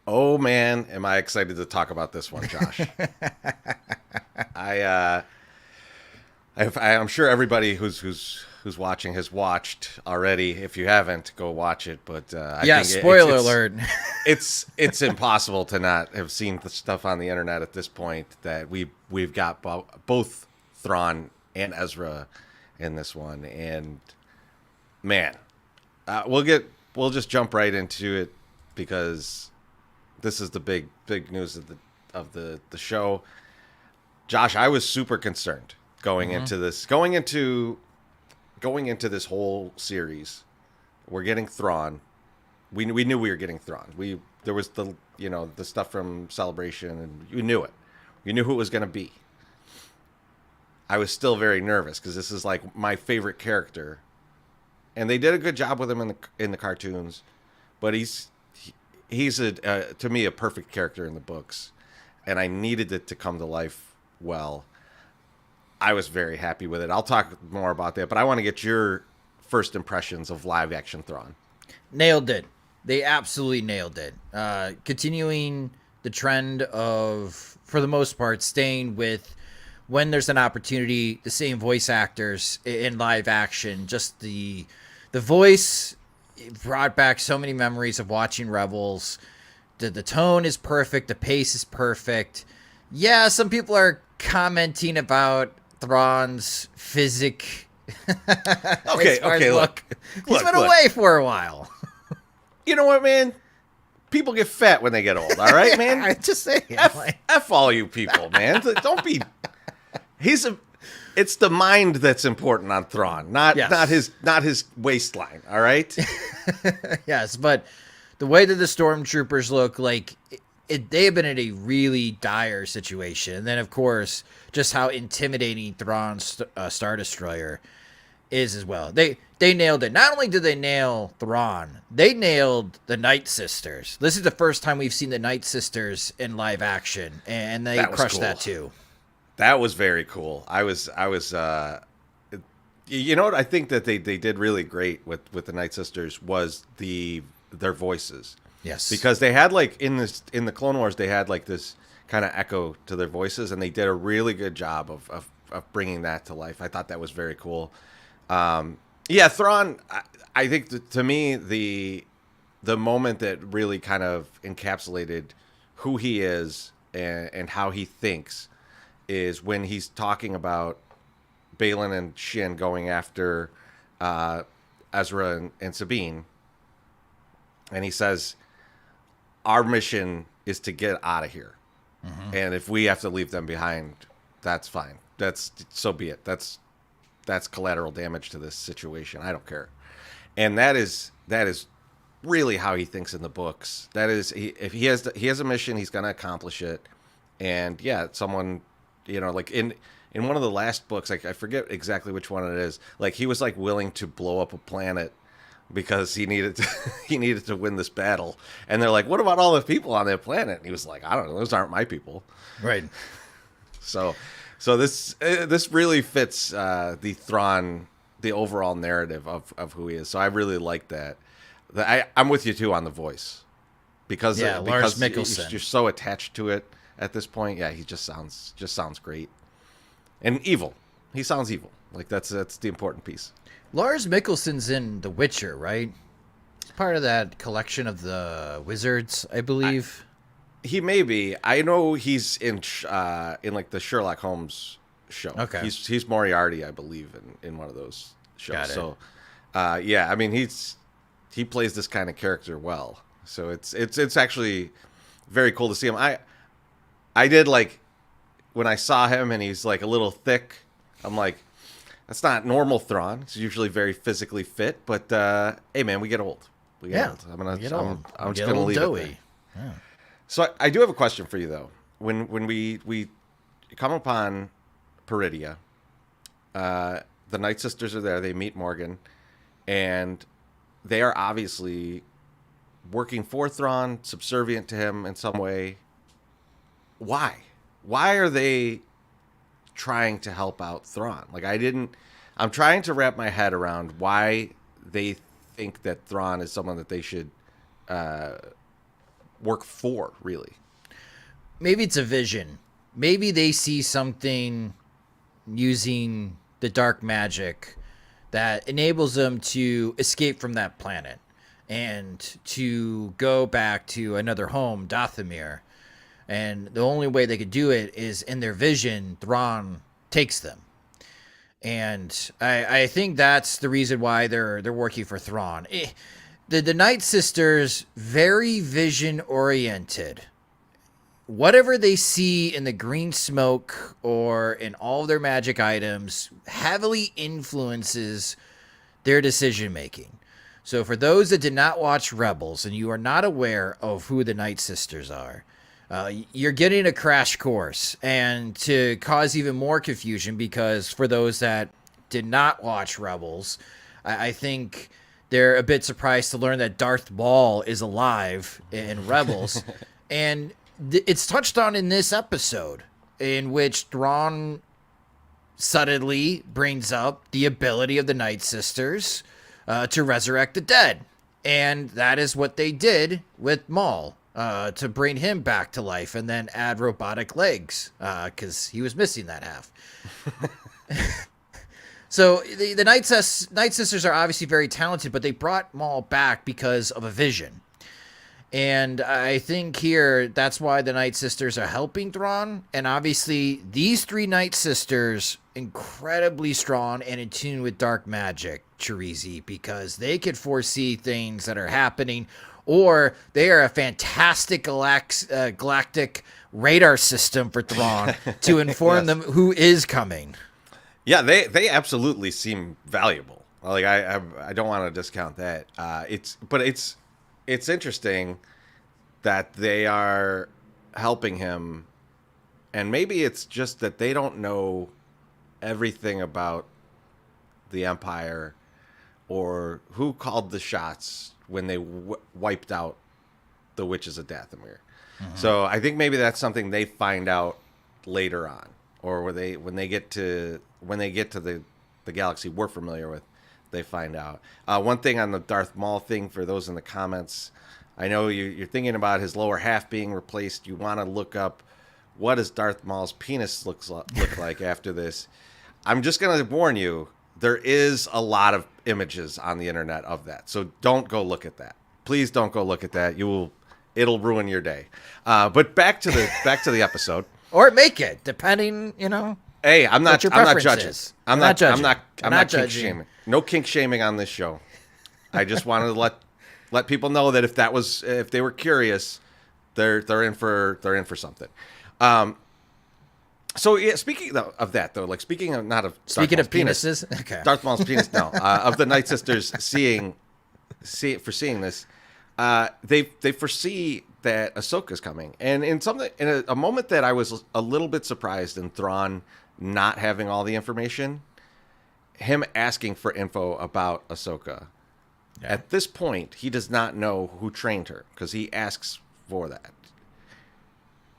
Oh man, am I excited to talk about this one, Josh? I, uh, I'm sure everybody who's watching has watched already. If you haven't, go watch it. But I Yeah, think it's spoiler it's alert. it's impossible to not have seen the stuff on the internet at this point that we've got both Thrawn and Ezra in this one, and man, we'll just jump right into it because this is the big news of the show. Josh, I was super concerned going hmm into this whole series. We're getting Thrawn. We knew we were getting Thrawn. We There was the stuff from Celebration, and you knew it. You knew who it was going to be. I was still very nervous because this is like my favorite character, and they did a good job with him in the cartoons. But he's to me a perfect character in the books, and I needed it to come to life well. I was very happy with it. I'll talk more about that, but I want to get your first impressions of live action Thrawn. Nailed it. They absolutely nailed it. Continuing the trend of, for the most part, staying with when there's an opportunity, the same voice actors in live action. Just the voice brought back so many memories of watching Rebels. The tone is perfect. The pace is perfect. Yeah, some people are commenting about Thrawn's physique as Okay, far as look, look. He's been look. away for a while. You know what, man? People get fat when they get old. All right, man. I just say F all you people, man. Don't be. He's a. It's the mind that's important on Thrawn, not his waistline. All right. yes, but the way that the stormtroopers look, like they have been in a really dire situation, and then of course just how intimidating Thrawn's Star Destroyer is as well. They nailed it. Not only did they nail Thrawn, they nailed the Night Sisters. This is the first time we've seen the Night Sisters in live action, and they That was crushed cool. that too. That was very cool. I was you know what I think that they did really great with the Night Sisters was their voices. Yes. Because they had like in the Clone Wars they had like this kind of echo to their voices, and they did a really good job of bringing that to life. I thought that was very cool. Yeah, Thrawn. I think to me the moment that really kind of encapsulated who he is and how he thinks is when he's talking about Balin and Shin going after Ezra and Sabine, and he says, "Our mission is to get out of here, and if we have to leave them behind, that's fine. That's so be it. That's collateral damage to this situation. I don't care." And that is really how he thinks in the books. That is, if he has a mission, he's going to accomplish it. And yeah, someone, like in one of the last books, like I forget exactly which one it is. Like he was like willing to blow up a planet because he needed to, he needed to win this battle. And they're like, "What about all the people on that planet?" And he was like, "I don't know. Those aren't my people." Right. So, so this really fits the Thrawn, the overall narrative of who he is. So I really like that. I'm with you too on the voice because Yeah, Lars because Mikkelsen. you're so attached to it at this point. Yeah, he just sounds great and evil. He sounds evil. Like that's the important piece. Lars Mikkelsen's in The Witcher, right? He's part of that collection of the wizards, I believe. He may be. I know he's in like the Sherlock Holmes show. Okay. He's Moriarty, I believe, in one of those shows. Got it. So, yeah, I mean he plays this kind of character well. So it's actually very cool to see him. I did like when I saw him and he's like a little thick. I'm like, that's not normal Thrawn. He's usually very physically fit, but hey man, we get old. We get old. I'm just gonna leave it there. Yeah. So I do have a question for you though. When we come upon Peridia, the Night Sisters are there. They meet Morgan, and they are obviously working for Thrawn, subservient to him in some way. Why? Why are they trying to help out Thrawn? Like I'm trying to wrap my head around why they think that Thrawn is someone that they should work for, really. Maybe it's a vision. Maybe they see something using the dark magic that enables them to escape from that planet and to go back to another home, Dathomir. And the only way they could do it is in their vision, Thrawn takes them. And I think that's the reason why they're working for Thrawn. The Night Sisters, very vision oriented. Whatever they see in the green smoke or in all of their magic items heavily influences their decision making. So for those that did not watch Rebels and you are not aware of who the Night Sisters are, you're getting a crash course. And to cause even more confusion, because for those that did not watch Rebels, I think they're a bit surprised to learn that Darth Maul is alive in Rebels. And it's touched on in this episode, in which Thrawn suddenly brings up the ability of the Night Sisters to resurrect the dead. And that is what they did with Maul, to bring him back to life and then add robotic legs, because he was missing that half. So the Night Sisters are obviously very talented, but they brought Maul back because of a vision. And I think here, that's why the Night Sisters are helping Thrawn. And obviously, these 3 Night Sisters, incredibly strong and in tune with dark magic, Chirizi, because they could foresee things that are happening, or they are a fantastic galactic radar system for Thrawn to inform them who is coming. Yeah, they absolutely seem valuable. Like I don't want to discount that. It's interesting that they are helping him, and maybe it's just that they don't know everything about the Empire or who called the shots when they wiped out the Witches of Dathomir. Mm-hmm. So I think maybe that's something they find out later on, or when they get to the galaxy we're familiar with. They find out. One thing on the Darth Maul thing, for those in the comments, I know you're thinking about his lower half being replaced. You want to look up what does Darth Maul's penis look like after this. I'm just going to warn you, there is a lot of images on the internet of that. So don't go look at that. Please don't go look at that. It'll ruin your day. But back to the episode. Or make it, depending, Hey, I'm not judging. I'm not kink judging. shaming. No kink shaming on this show. I just wanted to let people know that if they were curious, they're in for something. So yeah, speaking of that though, speaking of penises, okay. Darth Maul's penis, no, of the Night Sisters seeing this, they foresee that Ahsoka's coming, and in a moment that I was a little bit surprised in Thrawn not having all the information, him asking for info about Ahsoka. Yeah. At this point, he does not know who trained her because he asks for that.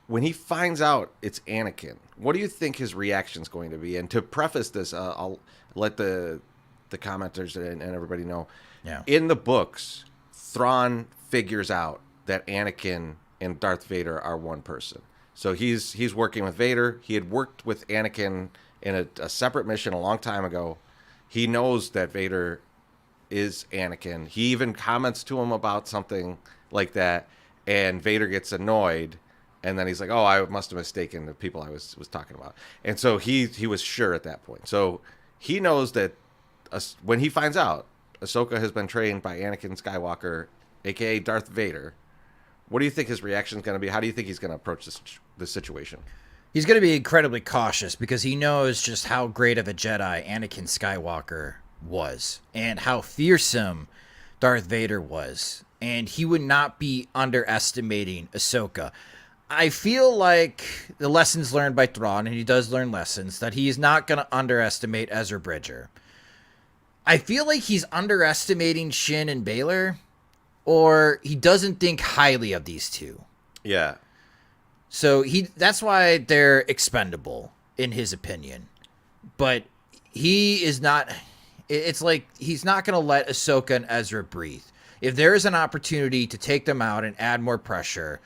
When he finds out it's Anakin, what do you think his reaction is going to be? And to preface this, I'll let the commenters and everybody know. Yeah. In the books, Thrawn figures out that Anakin and Darth Vader are one person. So he's working with Vader. He had worked with Anakin in a separate mission a long time ago. He knows that Vader is Anakin. He even comments to him about something like that, and Vader gets annoyed, and then he's like, "Oh, I must have mistaken the people I was talking about." And so he was sure at that point. So he knows that when he finds out Ahsoka has been trained by Anakin Skywalker, aka Darth Vader, what do you think his reaction is going to be? How do you think he's going to approach this situation? He's going to be incredibly cautious because he knows just how great of a Jedi Anakin Skywalker was and how fearsome Darth Vader was. And he would not be underestimating Ahsoka. I feel like the lessons learned by Thrawn, and he does learn lessons, that he is not going to underestimate Ezra Bridger. I feel like he's underestimating Shin and Baylor, or he doesn't think highly of these two. Yeah. So that's why they're expendable, in his opinion. But he is not... It's like he's not going to let Ahsoka and Ezra breathe. If there is an opportunity to take them out and add more pressure,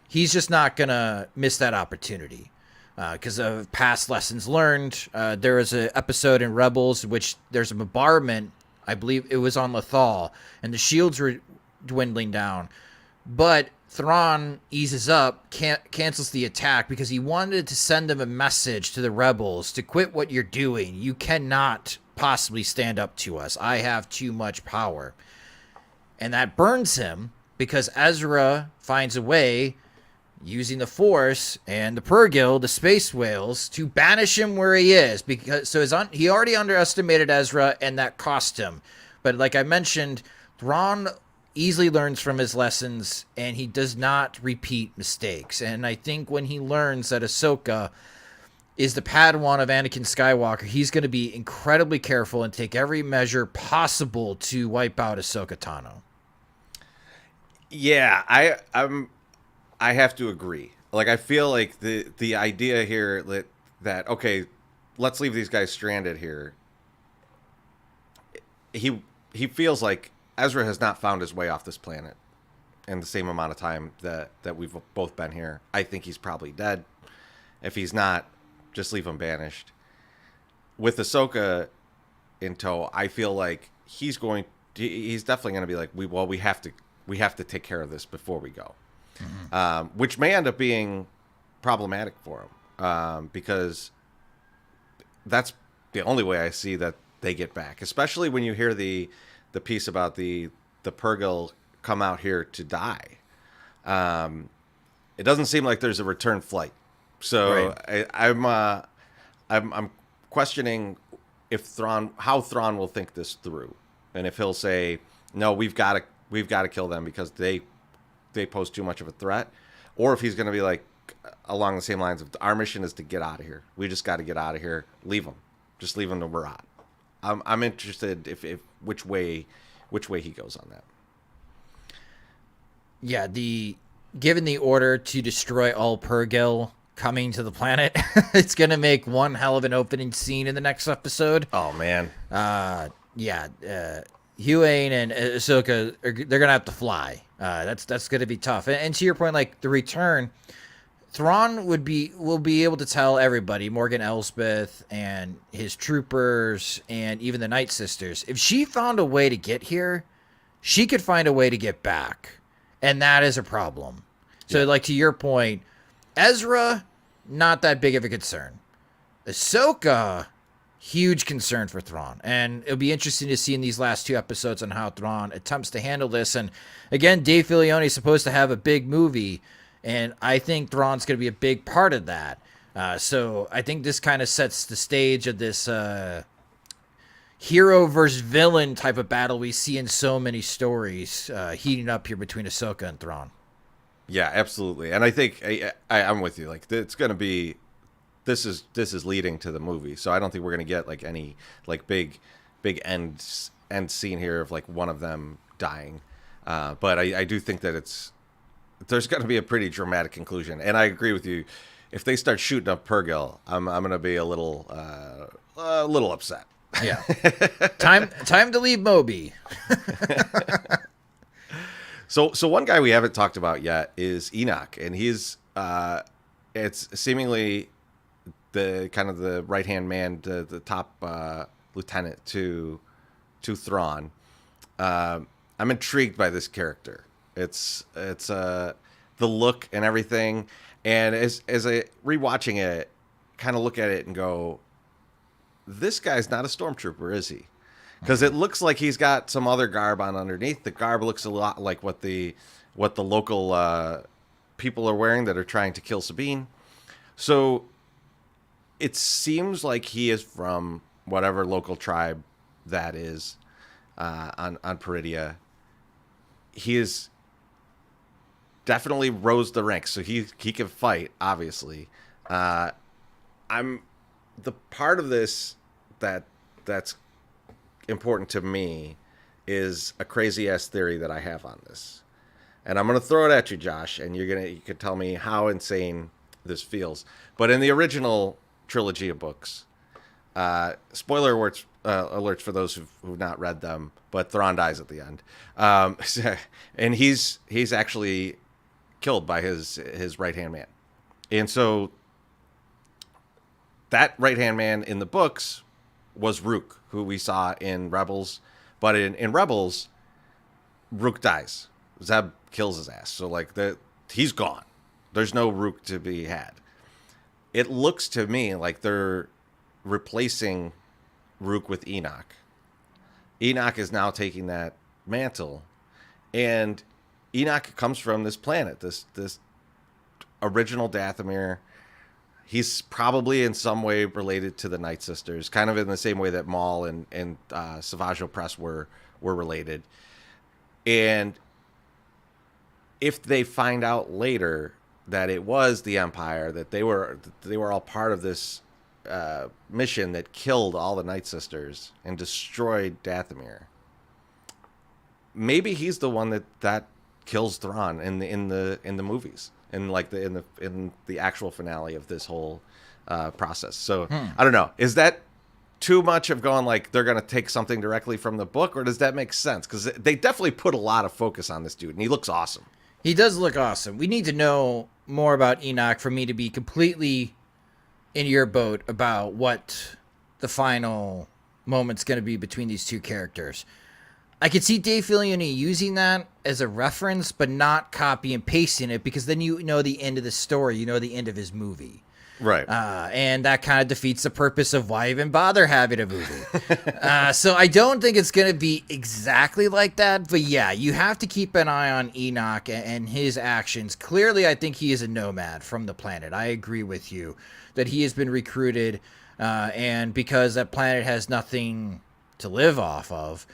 he's just not going to miss that opportunity because of past lessons learned. There was an episode in Rebels in which there's a bombardment. I believe it was on Lothal, and the shields were dwindling down. But Thrawn eases up, cancels the attack because he wanted to send them a message to the rebels to quit what you're doing. You cannot possibly stand up to us. I have too much power. And that burns him because Ezra finds a way, using the Force and the Purrgil, the space whales, to banish him where he is. He already underestimated Ezra, and that cost him. But like I mentioned, Thrawn easily learns from his lessons, and he does not repeat mistakes. And I think when he learns that Ahsoka is the Padawan of Anakin Skywalker, he's going to be incredibly careful and take every measure possible to wipe out Ahsoka Tano. Yeah, I have to agree. Like, I feel like the idea here that okay, let's leave these guys stranded here. He feels like Ezra has not found his way off this planet in the same amount of time that we've both been here. I think he's probably dead. If he's not, just leave him banished. With Ahsoka in tow, I feel like he's definitely going to be like, we have to take care of this before we go. Mm-hmm. Which may end up being problematic for him, because that's the only way I see that they get back, especially when you hear the piece about the Purrgil come out here to die. It doesn't seem like there's a return flight, so right. I'm questioning how Thrawn will think this through, and if he'll say no, we've got to kill them because they pose too much of a threat, or if he's going to be like along the same lines of our mission is to get out of here. We just got to get out of here. Leave them, just leave them to Murat. I'm interested if which way he goes on that. Yeah, given the order to destroy all Purrgil coming to the planet, it's gonna make one hell of an opening scene in the next episode. Oh man. Huyang and Ahsoka they're gonna have to fly. That's gonna be tough. And to your point, like the return, Thrawn will be able to tell everybody, Morgan Elsbeth and his troopers and even the Night Sisters, if she found a way to get here, she could find a way to get back. And that is a problem. So like to your point, Ezra, not that big of a concern. Ahsoka, huge concern for Thrawn. And it'll be interesting to see in these last 2 episodes on how Thrawn attempts to handle this. And again, Dave Filoni is supposed to have a big movie, and I think Thrawn's going to be a big part of that. So I think this kind of sets the stage of this hero versus villain type of battle we see in so many stories heating up here between Ahsoka and Thrawn. Yeah, absolutely. And I think I'm with you. Like, it's going to be this is leading to the movie, so I don't think we're going to get like any like big end scene here of like one of them dying. But I do think that there's going to be a pretty dramatic conclusion, and I agree with you. If they start shooting up Purrgil, I'm going to be a little upset. Yeah, time to leave Moby. So one guy we haven't talked about yet is Enoch, and he's it's seemingly the kind of the right hand man, the top lieutenant to Thrawn. I'm intrigued by this character. It's the look and everything, and as I rewatching it, kind of look at it and go, this guy's not a stormtrooper, is he? Because it looks like he's got some other garb on underneath. The garb looks a lot like what the local people are wearing that are trying to kill Sabine. So it seems like he is from whatever local tribe that is on Peridia. He is definitely rose the ranks, so he can fight, obviously. I'm the part of this that's important to me is a crazy ass theory that I have on this, and I'm gonna throw it at you, Josh, and you can tell me how insane this feels. But in the original trilogy of books, spoiler alerts for those who've not read them, but Thrawn dies at the end, and he's actually killed by his right hand man, and so that right hand man in the books was Rook, who we saw in Rebels, but in Rebels, Rook dies. Zeb kills his ass, so like he's gone. There's no Rook to be had. It looks to me like they're replacing Rook with Enoch. Enoch is now taking that mantle, and Enoch comes from this planet, this original Dathomir. He's probably in some way related to the Night Sisters, kind of in the same way that Maul and Savage Opress were related. And if they find out later that it was the Empire, that they were all part of this mission that killed all the Night Sisters and destroyed Dathomir, maybe he's the one that kills Thrawn in the movies, in like in the actual finale of this whole process. So I don't know. Is that too much of going like they're going to take something directly from the book, or does that make sense? Because they definitely put a lot of focus on this dude, and he looks awesome. He does look awesome. We need to know more about Enoch for me to be completely in your boat about what the final moment's going to be between these two characters. I could see Dave Filoni using that as a reference, but not copy and pasting it, because then you know the end of the story, you know the end of his movie. Right. And that kind of defeats the purpose of why even bother having a movie. So I don't think it's going to be exactly like that. But yeah, you have to keep an eye on Enoch and his actions. Clearly, I think he is a nomad from the planet. I agree with you that he has been recruited. And because that planet has nothing to live off of,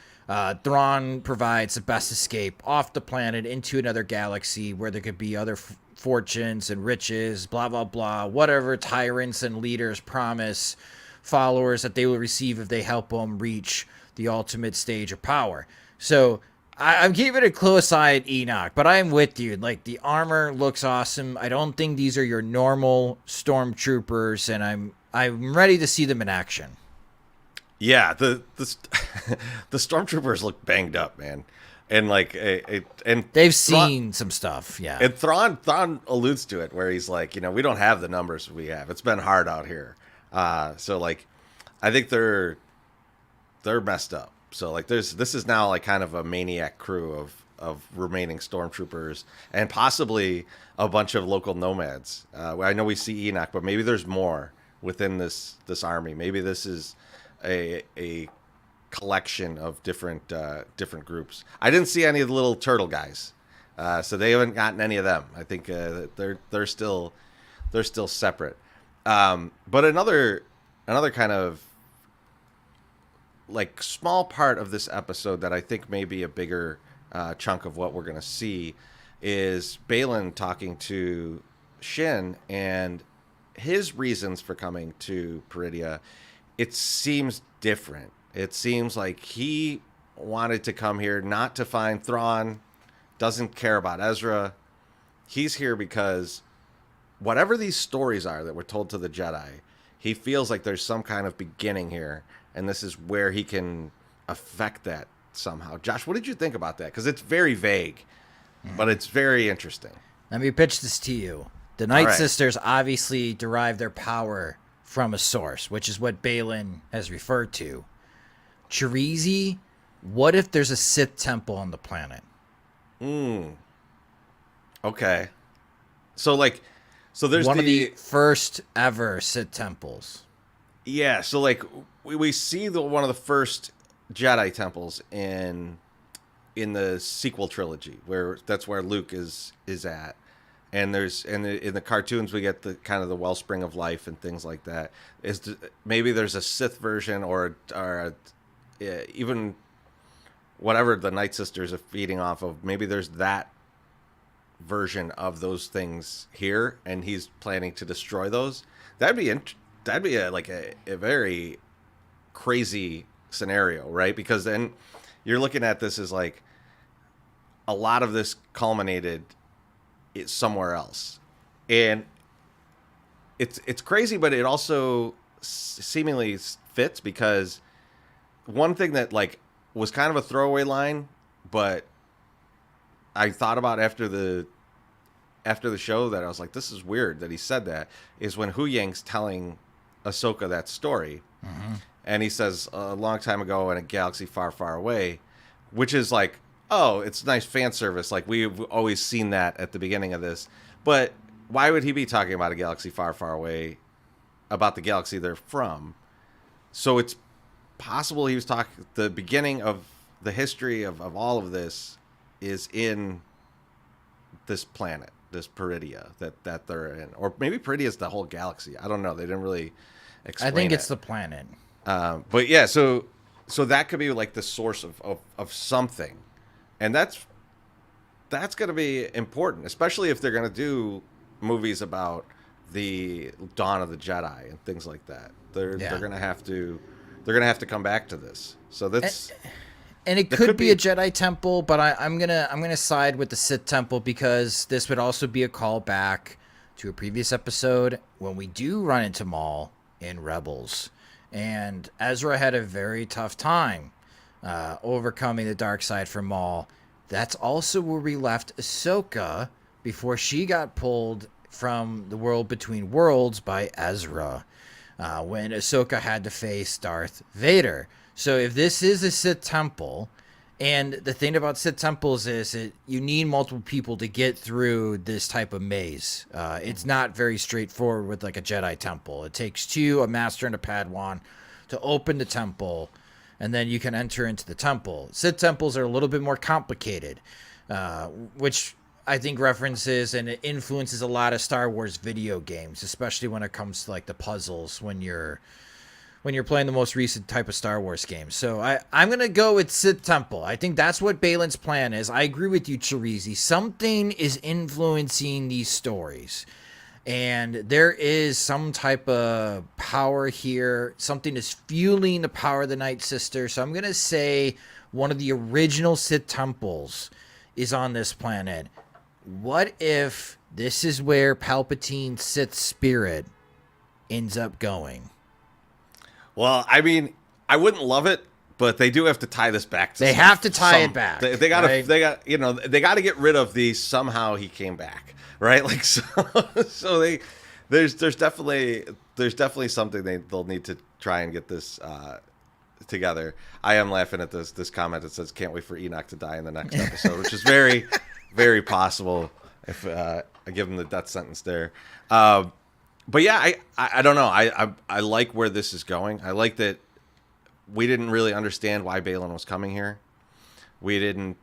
Thrawn provides the best escape off the planet into another galaxy where there could be other fortunes and riches, blah, blah, blah, whatever tyrants and leaders promise followers that they will receive if they help them reach the ultimate stage of power. So I'm keeping a close eye at Enoch, but I'm with you. Like, the armor looks awesome. I don't think these are your normal stormtroopers, and I'm ready to see them in action. Yeah, the stormtroopers look banged up, man. And like, and they've seen some stuff, yeah. And Thrawn alludes to it, where he's like, we don't have the numbers we have. It's been hard out here. So like, I think they're messed up. So like, this is now like kind of a maniac crew of remaining stormtroopers, and possibly a bunch of local nomads. I know we see Enoch, but maybe there's more within this army. Maybe this is a collection of different groups. I didn't see any of the little turtle guys, so they haven't gotten any of them. I think they're still separate. But another kind of like small part of this episode that I think may be a bigger chunk of what we're gonna see is Baylan talking to Shin and his reasons for coming to Peridia. It seems different. It seems like he wanted to come here not to find Thrawn, doesn't care about Ezra. He's here because whatever these stories are that were told to the Jedi, he feels like there's some kind of beginning here, and this is where he can affect that somehow. Josh, what did you think about that? Because it's very vague, but it's very interesting. Let me pitch this to you. The Night Sisters obviously derive their power from a source, which is what Baylan has referred to. Chirizi, what if there's a Sith temple on the planet? Okay. So there's one of the first ever Sith temples. Yeah, so like we see one of the first Jedi temples in the sequel trilogy, where that's where Luke is at. And in the cartoons we get the kind of the wellspring of life and things like that. Maybe there's a Sith version or even whatever the Night Sisters are feeding off of. Maybe there's that version of those things here, and he's planning to destroy those. That'd be a very crazy scenario, right? Because then you're looking at this as like a lot of this culminated somewhere else, and it's crazy, but it also seemingly fits because one thing that like was kind of a throwaway line, but I thought about after the show that I was like, this is weird that he said that, is when Hu Yang's telling Ahsoka that story. Mm-hmm. And he says, a long time ago in a galaxy far, far away, which is like, oh, it's nice fan service. Like, we've always seen that at the beginning of this. But why would he be talking about a galaxy far, far away, about the galaxy they're from? So it's possible he was talking, the beginning of the history of all of this is in this planet, this Peridia that they're in. Or maybe Peridia is the whole galaxy. I don't know. They didn't really explain I think it. it's the planet. But yeah, so that could be like the source of something. And that's going to be important, especially if they're going to do movies about the dawn of the Jedi and things like that. They're going to have to come back to this. So that's and it could be a Jedi temple, but I'm gonna side with the Sith temple, because this would also be a callback to a previous episode when we do run into Maul in Rebels, and Ezra had a very tough time overcoming the dark side for Maul. That's also where we left Ahsoka before she got pulled from the world between worlds by Ezra, when Ahsoka had to face Darth Vader. So if this is a Sith temple, and the thing about Sith temples is that you need multiple people to get through this type of maze. It's not very straightforward with like a Jedi temple. It takes two, a master and a Padawan, to open the temple, and then you can enter into the temple. Sith temples are a little bit more complicated, which I think references and it influences a lot of Star Wars video games, especially when it comes to like the puzzles when you're playing the most recent type of Star Wars game. So I'm going to go with Sith Temple. I think that's what Balin's plan is. I agree with you, Chirizi. Something is influencing these stories. And there is some type of power here. Something is fueling the power of the Night Sister. So I'm going to say one of the original Sith temples is on this planet. What if this is where Palpatine's Sith spirit ends up going? Well, I mean, I wouldn't love it, but they do have to tie this back. They have to tie it back. They got to get rid of the somehow he came back, right? Like so there's definitely something they'll need to try and get this together. I am laughing at this comment that says can't wait for Enoch to die in the next episode, which is very very possible if I give him the death sentence there. But yeah, I don't know. I like where this is going. I like that we didn't really understand why Balin was coming here. We didn't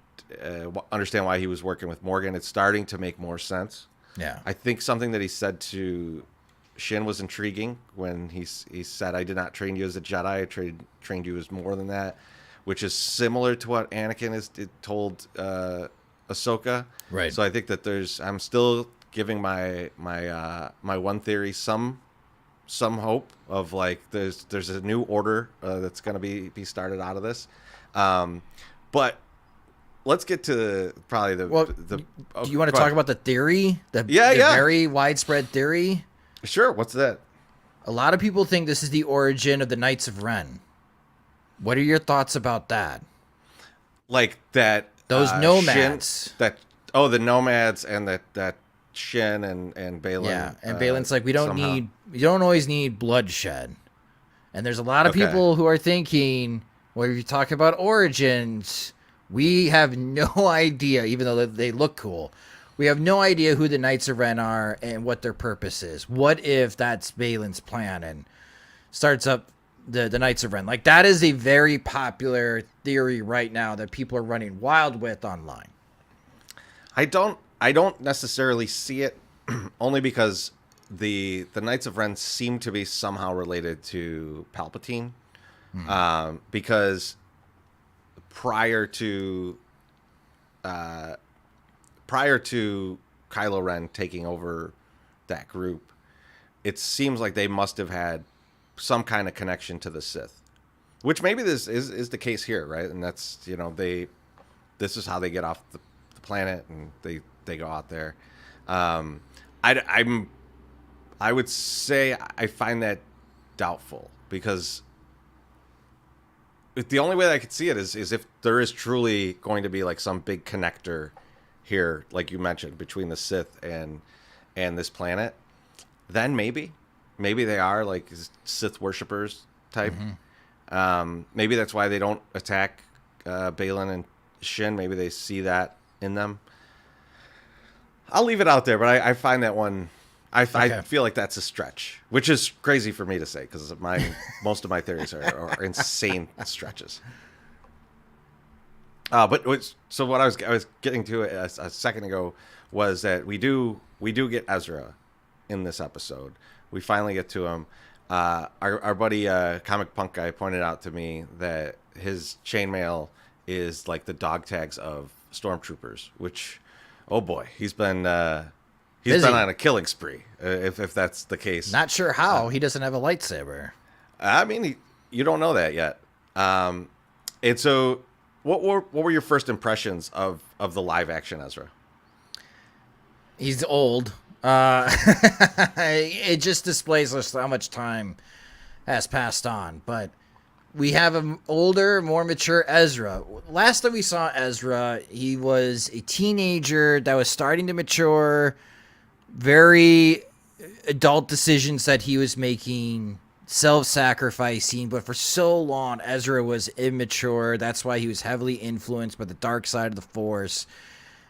understand why he was working with Morgan. It's starting to make more sense. Yeah. I think something that he said to Shin was intriguing when he said, I did not train you as a Jedi. I trained you as more than that, which is similar to what Anakin has told Ahsoka. Right. So I think that I'm still giving my one theory some hope of like there's a new order that's going to be started out of this, but let's get to probably the. Do you want to talk about the theory? The very widespread theory. Sure. What's that? A lot of people think this is the origin of the Knights of Ren. What are your thoughts about that? Like that. Those nomads. Shin, the nomads and that. Shin and Balin. Yeah, and Balin's like, we don't always need bloodshed. And there's a lot of people who are thinking, well, if you talk about origins, we have no idea, even though they look cool, we have no idea who the Knights of Ren are and what their purpose is. What if that's Balin's plan and starts up the Knights of Ren? Like, that is a very popular theory right now that people are running wild with online. I don't necessarily see it, only because the Knights of Ren seem to be somehow related to Palpatine, because prior to Kylo Ren taking over that group, it seems like they must have had some kind of connection to the Sith, which maybe this is the case here, right? And that's this is how they get off the planet and they go out there. I would say I find that doubtful, because the only way that I could see it is if there is truly going to be like some big connector here, like you mentioned, between the Sith and this planet, then maybe they are like Sith worshippers type. Maybe that's why they don't attack Balin and Shin. Maybe they see that in them. I'll leave it out there, but I find that one. I feel like that's a stretch, which is crazy for me to say because most of my theories are insane stretches. So what I was getting to a second ago was that we do get Ezra in this episode. We finally get to him. Our buddy Comic Punk guy pointed out to me that his chainmail is like the dog tags of stormtroopers, which, oh boy, he's been on a killing spree if that's the case. Not sure how he doesn't have a lightsaber. I mean, you don't know that yet. And so, what were your first impressions of the live action Ezra? He's old. It just displays us how much time has passed on. But we have an older, more mature Ezra. Last time we saw Ezra, he was a teenager that was starting to mature. Very adult decisions that he was making, self-sacrificing, but for so long Ezra was immature. That's why he was heavily influenced by the dark side of the Force,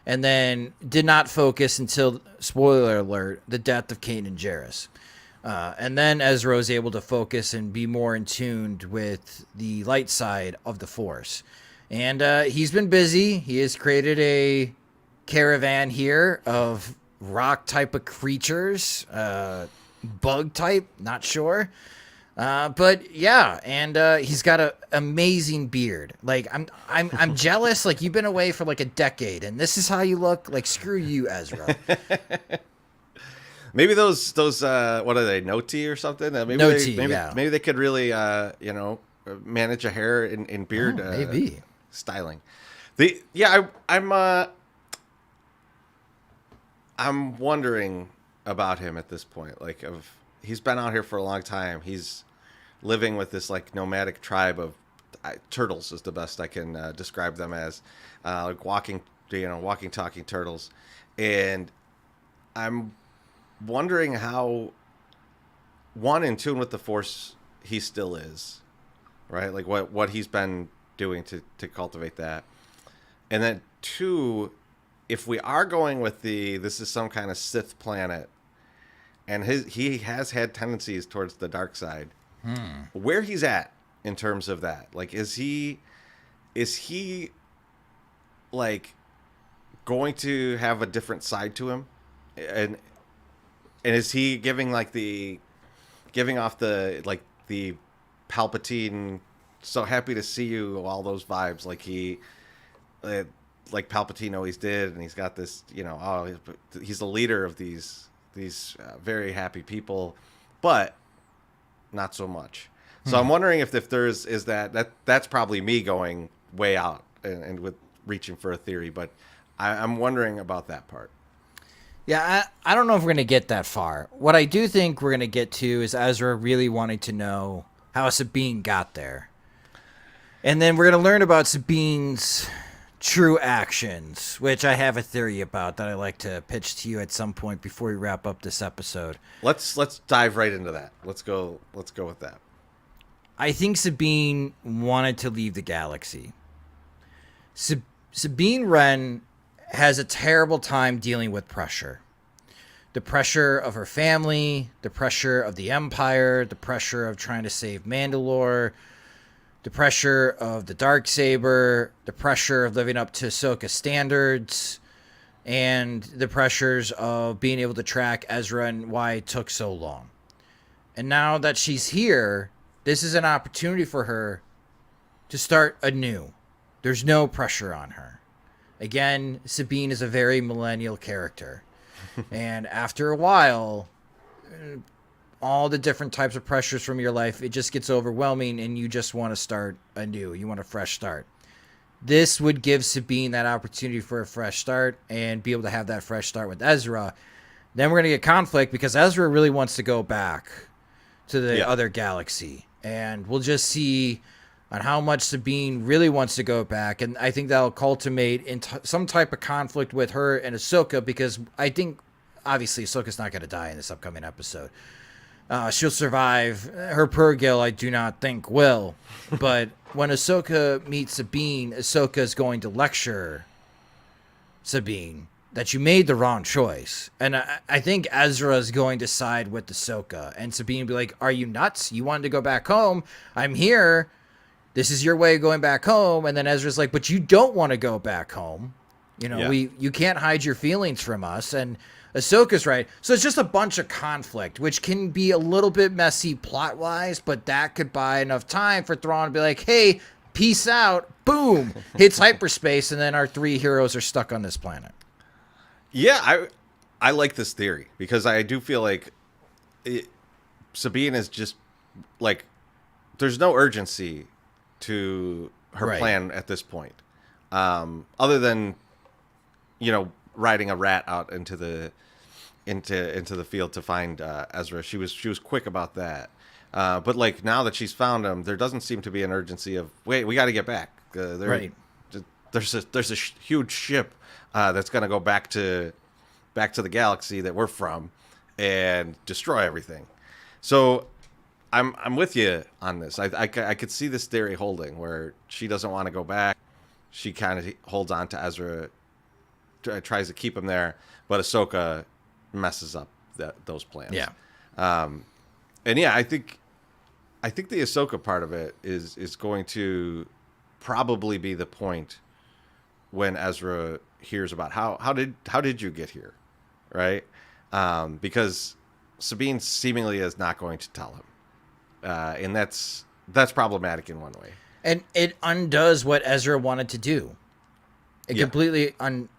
and then did not focus until, spoiler alert, the death of Kanan Jarrus. And then Ezra was able to focus and be more in tune with the light side of the Force. And he's been busy. He has created a caravan here of rock type of creatures, bug type, not sure. But yeah, and he's got an amazing beard. Like I'm jealous. Like you've been away for like a decade, and this is how you look. Like screw you, Ezra. Maybe those what are they, Noti or something? Maybe they could really manage a hair and beard maybe styling. I'm wondering about him at this point. Like, he's been out here for a long time. He's living with this like nomadic tribe of turtles is the best I can describe them as, like walking, talking turtles. And I'm wondering how in tune with the Force he still is, right? Like what he's been doing to cultivate that. And then two, if we are going with this is some kind of Sith planet, and he has had tendencies towards the dark side, where he's at in terms of that, like is he like going to have a different side to him, and is he giving off the Palpatine, so happy to see you, all those vibes, like Palpatine always did, and he's got this, he's the leader of these very happy people, but not so much. So I'm wondering if there's that's probably me going way out and with reaching for a theory, but I'm wondering about that part. Yeah, I don't know if we're going to get that far. What I do think we're going to get to is Ezra really wanting to know how Sabine got there. And then we're going to learn about Sabine's true actions, which I have a theory about that I like to pitch to you at some point before we wrap up this episode. Let's dive right into that. Let's go with that. I think Sabine wanted to leave the galaxy. Sabine Wren has a terrible time dealing with pressure. The pressure of her family, the pressure of the Empire, the pressure of trying to save Mandalore, the pressure of the Darksaber, the pressure of living up to Ahsoka standards, and the pressures of being able to track Ezra and why it took so long. And now that she's here, this is an opportunity for her to start anew. There's no pressure on her. Again, Sabine is a very millennial character. And after a while, all the different types of pressures from your life, it just gets overwhelming and you just want to start anew. You want a fresh start. This would give Sabine that opportunity for a fresh start and be able to have that fresh start with Ezra. Then we're going to get conflict because Ezra really wants to go back to the other galaxy. And we'll just see on how much Sabine really wants to go back, and I think that'll culminate in some type of conflict with her and Ahsoka, because I think obviously Ahsoka's not going to die in this upcoming episode. She'll survive. Her Purrgil, I do not think, will. But when Ahsoka meets Sabine, Ahsoka is going to lecture Sabine that you made the wrong choice. And I think Ezra is going to side with Ahsoka. And Sabine will be like, are you nuts? You wanted to go back home. I'm here. This is your way of going back home. And then Ezra's like, but you don't want to go back home. You know, you can't hide your feelings from us. And Ahsoka's right. So it's just a bunch of conflict, which can be a little bit messy plot-wise, but that could buy enough time for Thrawn to be like, hey, peace out, boom, hits hyperspace, and then our 3 heroes are stuck on this planet. Yeah, I like this theory, because I do feel like Sabine is just, like, there's no urgency to her plan at this point. Other than, you know, riding a rat out into the field to find Ezra. She was quick about that. But like now that she's found him, there doesn't seem to be an urgency of wait, we got to get back. There's a huge ship that's going to go back to the galaxy that we're from and destroy everything. So I'm with you on this. I could see this theory holding where she doesn't want to go back. She kind of holds on to Ezra, tries to keep him there, but Ahsoka messes up those plans. Yeah. And yeah, I think the Ahsoka part of it is going to probably be the point when Ezra hears about how did you get here, right? Because Sabine seemingly is not going to tell him, and that's problematic in one way. And it undoes what Ezra wanted to do. It completely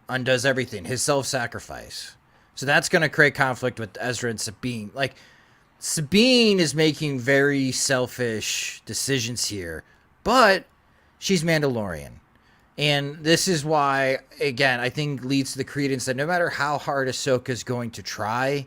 undoes everything. His self-sacrifice. So that's going to create conflict with Ezra and Sabine. Like, Sabine is making very selfish decisions here, but she's Mandalorian. And this is why, again, I think leads to the credence that no matter how hard Ahsoka is going to try,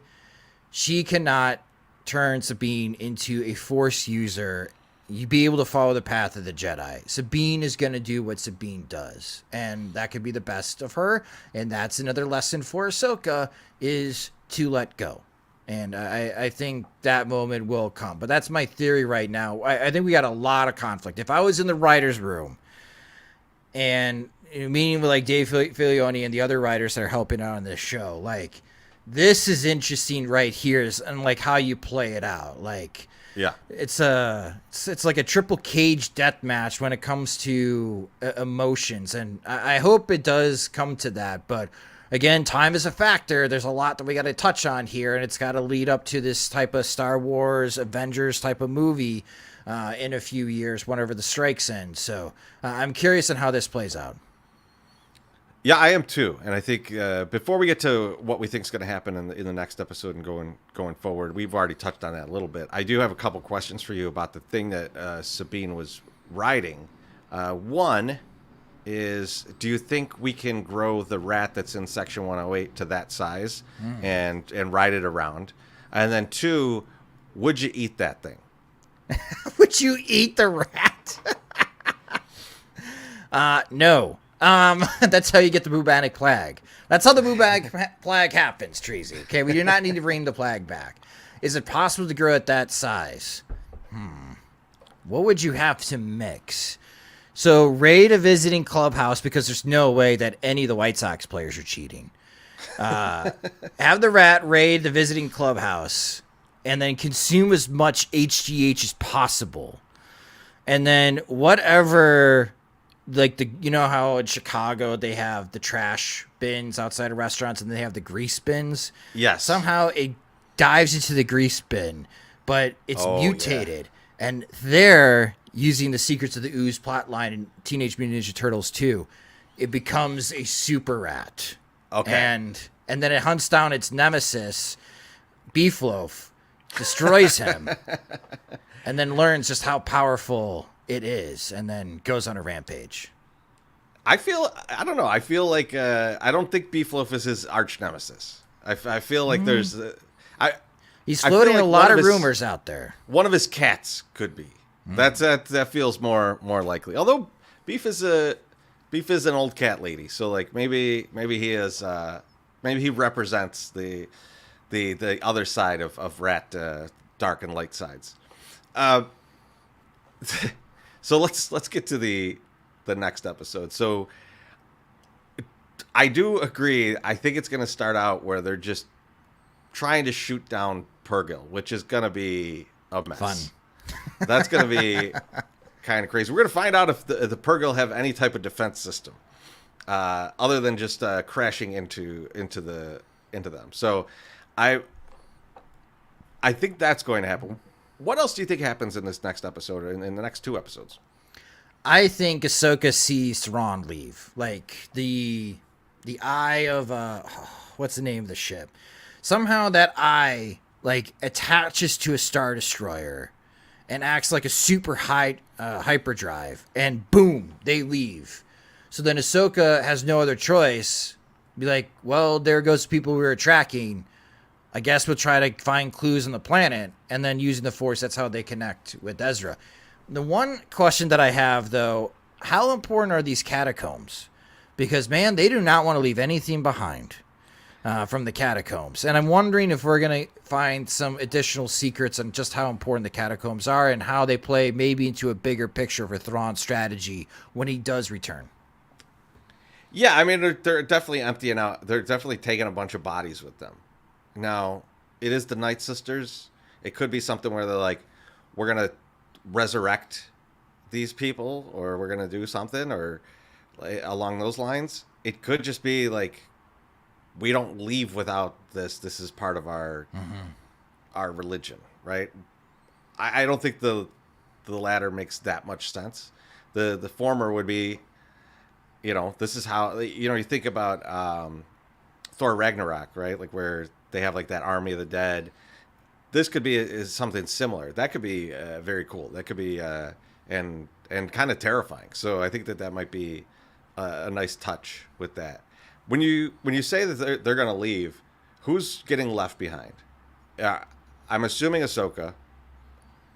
she cannot turn Sabine into a Force user. You be able to follow the path of the Jedi. Sabine is going to do what Sabine does, and that could be the best of her. And that's another lesson for Ahsoka, is to let go. And I think that moment will come. But that's my theory right now. I think we got a lot of conflict. If I was in the writer's room and meeting with like Dave Filoni and the other writers that are helping out on this show, like, this is interesting right here, and like how you play it out. Like, yeah, it's like a triple cage death match when it comes to emotions, and I hope it does come to that. But again, time is a factor. There's a lot that we got to touch on here, and it's got to lead up to this type of Star Wars Avengers type of movie in a few years, whenever the strikes end. So I'm curious on how this plays out. Yeah, I am too, and I think before we get to what we think is going to happen in the next episode and going forward, we've already touched on that a little bit. I do have a couple questions for you about the thing that Sabine was riding. One is, do you think we can grow the rat that's in Section 108 to that size and ride it around? And then two, would you eat that thing? Would you eat the rat? No. That's how you get the bubonic plague. That's how the bubonic plague happens, Treasy. Okay, we do not need to bring the plague back. Is it possible to grow at that size? What would you have to mix? So raid a visiting clubhouse, because there's no way that any of the White Sox players are cheating. Have the rat raid the visiting clubhouse, and then consume as much HGH as possible. And then whatever... Like, you know how in Chicago they have the trash bins outside of restaurants and they have the grease bins? Yes. Somehow it dives into the grease bin, but it's mutated. Yeah. And they're using the Secrets of the Ooze plotline in Teenage Mutant Ninja Turtles 2. It becomes a super rat. Okay. And then it hunts down its nemesis, Beef Loaf, destroys him, and then learns just how powerful it is, and then goes on a rampage. I don't know. I feel like I don't think Beef Loaf is his arch nemesis. I feel like there's he's floating like a lot of rumors out there. One of his cats could be. That feels more likely. Although Beef is an old cat lady, so like maybe he is maybe he represents the other side of rat dark and light sides. Uh, so let's get to the next episode. So I do agree. I think it's going to start out where they're just trying to shoot down Purrgil, which is going to be a mess. Fun. That's going to be kind of crazy. We're going to find out if the Purrgil have any type of defense system other than just crashing into them. So I think that's going to happen. What else do you think happens in this next episode or in the next 2 episodes? I think Ahsoka sees Thrawn leave. Like the eye of what's the name of the ship? Somehow that eye like attaches to a Star Destroyer and acts like a super high hyperdrive, and boom, they leave. So then Ahsoka has no other choice. Be like, well, there goes the people we were tracking. I guess we'll try to find clues on the planet, and then using the Force, that's how they connect with Ezra. The one question that I have, though, how important are these catacombs? Because, man, they do not want to leave anything behind from the catacombs. And I'm wondering if we're going to find some additional secrets on just how important the catacombs are and how they play maybe into a bigger picture for Thrawn's strategy when he does return. Yeah, I mean, they're definitely emptying out. They're definitely taking a bunch of bodies with them. Now, it is the Night Sisters. It could be something where they're like, we're going to resurrect these people, or we're going to do something, or like, along those lines. It could just be like, we don't leave without this. This is part of our religion, right? I don't think the latter makes that much sense. The former would be, this is how, you think about Thor Ragnarok, right? Like where they have like that army of the dead. This could be is something similar. That could be very cool. That could be and kind of terrifying. So I think that might be a nice touch with that. When you say that they're going to leave, who's getting left behind? I'm assuming Ahsoka.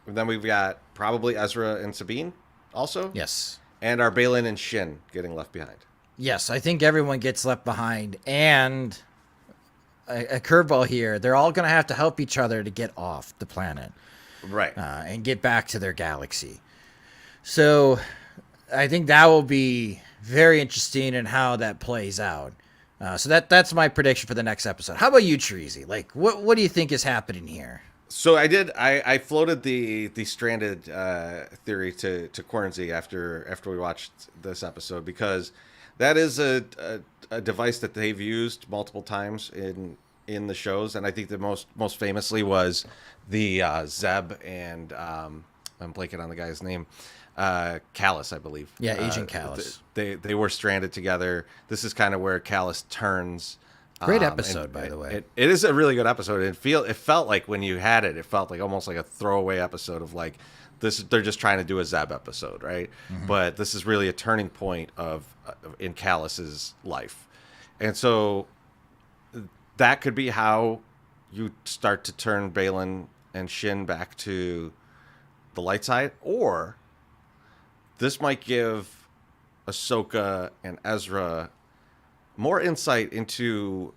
And then we've got probably Ezra and Sabine also. Yes. And are Baylan and Shin getting left behind? Yes, I think everyone gets left behind. And a curveball here, they're all going to have to help each other to get off the planet. Right. And get back to their galaxy. So I think that will be very interesting in how that plays out. So that's my prediction for the next episode. How about you, Treasy? Like, what do you think is happening here? So I floated the stranded theory to Cornsey after we watched this episode, because that is a device that they've used multiple times in the shows, and I think that most famously was the Zeb and I'm blanking on the guy's name, Callus, I believe. Yeah, Agent Callus. They were stranded together. This is kind of where Callus turns. Great episode, by the way. It is a really good episode. It felt like when you had it felt like almost like a throwaway episode of like this. They're just trying to do a Zeb episode, right? Mm-hmm. But this is really a turning point in Callus's life, and so that could be how you start to turn Baylan and Shin back to the light side, or this might give Ahsoka and Ezra more insight into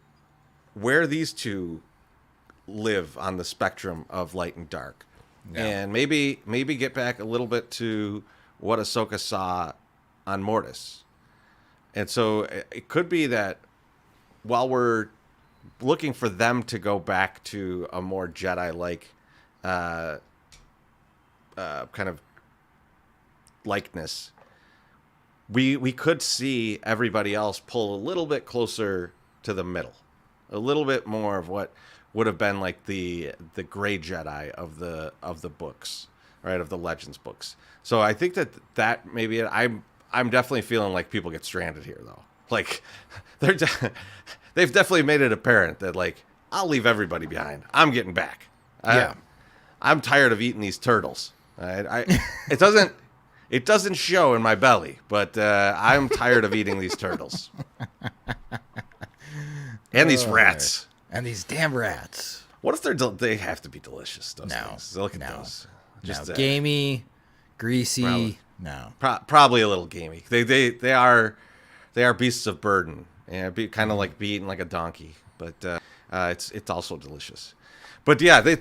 where these two live on the spectrum of light and dark. Yeah. And maybe get back a little bit to what Ahsoka saw on Mortis. And so it could be that while we're looking for them to go back to a more Jedi-like kind of likeness, we could see everybody else pull a little bit closer to the middle, a little bit more of what would have been like the gray Jedi of the books, right, of the Legends books. So I think that maybe I'm definitely feeling like people get stranded here, though. Like they've definitely made it apparent that like I'll leave everybody behind. I'm getting back. I'm tired of eating these turtles. It doesn't show in my belly, but I'm tired of eating these turtles. And these rats. And these damn rats. What if they have to be delicious, those things? Look at those. Just gamey, greasy. Probably. No. Probably a little gamey. They are beasts of burden, and kind of like beaten like a donkey. But it's also delicious. But yeah, they're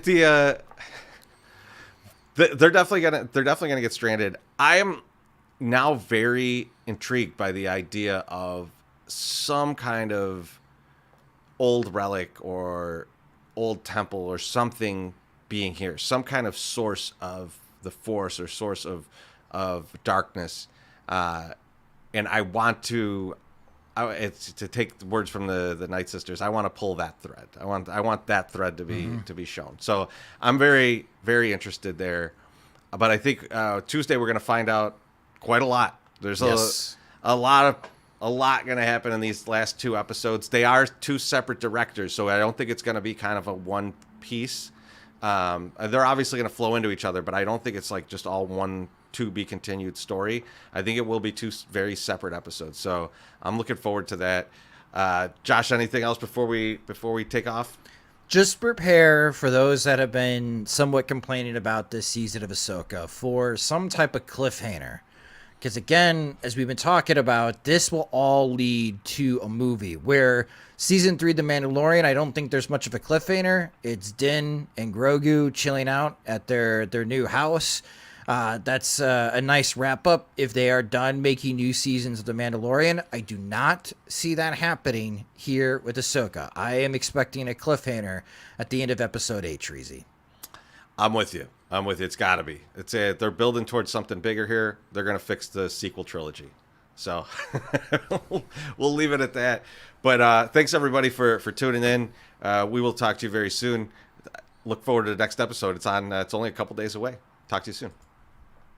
definitely gonna get stranded. I am now very intrigued by the idea of some kind of old relic or old temple or something being here, some kind of source of the Force or source of darkness, and I want to. It's to take the words from the Night Sisters. I want to pull that thread. I want that thread to be shown. So I'm very, very interested there. But I think Tuesday we're going to find out quite a lot. There's a lot going to happen in these last 2 episodes. They are 2 separate directors, so I don't think it's going to be kind of a one piece. They're obviously going to flow into each other, but I don't think it's like just all one to be continued story. I think it will be 2 very separate episodes. So I'm looking forward to that. Josh, anything else before we take off? Just prepare for those that have been somewhat complaining about this season of Ahsoka for some type of cliffhanger. Because again, as we've been talking about, this will all lead to a movie where season 3 The Mandalorian, I don't think there's much of a cliffhanger. It's Din and Grogu chilling out at their new house. That's a nice wrap up if they are done making new seasons of The Mandalorian. I do not see that happening here with Ahsoka. I am expecting a cliffhanger at the end of episode 8, Treasy. I'm with you. It's got to be. They're building towards something bigger here. They're going to fix the sequel trilogy. So we'll leave it at that. But thanks everybody for tuning in. We will talk to you very soon. Look forward to the next episode. It's only a couple days away. Talk to you soon.